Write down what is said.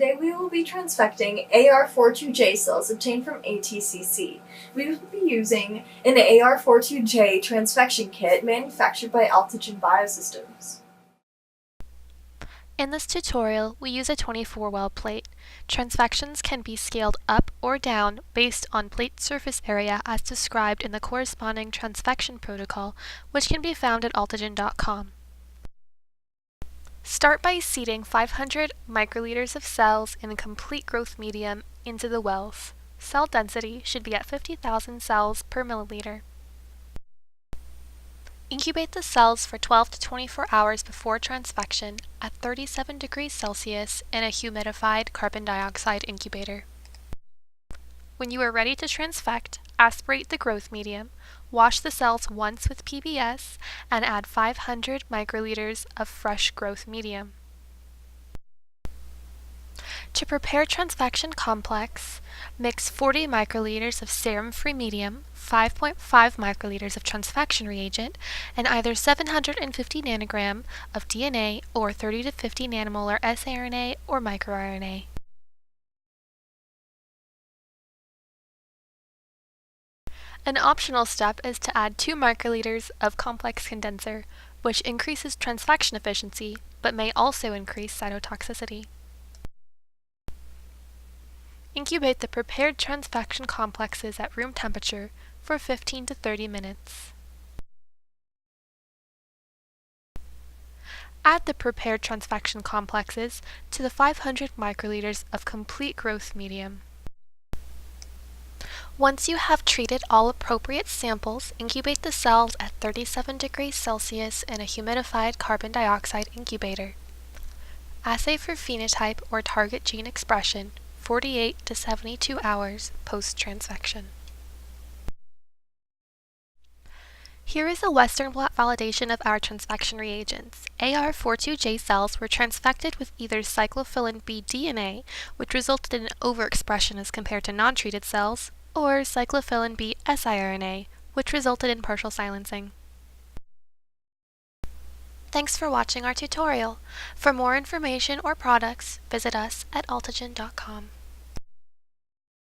Today we will be transfecting AR42J cells obtained from ATCC. We will be using an AR42J Transfection kit manufactured by Altogen Biosystems. In this tutorial, we use a 24-well plate. Transfections can be scaled up or down based on plate surface area as described in the corresponding transfection protocol, which can be found at altogen.com. Start by seeding 500 microliters of cells in a complete growth medium into the wells. Cell density should be at 50,000 cells per milliliter. Incubate the cells for 12 to 24 hours before transfection at 37 degrees Celsius in a humidified carbon dioxide incubator. When you are ready to transfect, aspirate the growth medium, wash the cells once with PBS, and add 500 microliters of fresh growth medium. To prepare transfection complex, mix 40 microliters of serum-free medium, 5.5 microliters of transfection reagent, and either 750 nanogram of DNA or 30 to 50 nanomolar siRNA or microRNA. An optional step is to add 2 microliters of complex condenser, which increases transfection efficiency, but may also increase cytotoxicity. Incubate the prepared transfection complexes at room temperature for 15 to 30 minutes. Add the prepared transfection complexes to the 500 microliters of complete growth medium. Once you have treated all appropriate samples, incubate the cells at 37 degrees Celsius in a humidified carbon dioxide incubator. Assay for phenotype or target gene expression 48 to 72 hours post-transfection. Here is a Western blot validation of our transfection reagents. AR42J cells were transfected with either cyclophilin B DNA, which resulted in an overexpression as compared to non-treated cells, or cyclophilin B siRNA, which resulted in partial silencing. Thanks for watching our tutorial. For more information or products, visit us at altogen.com.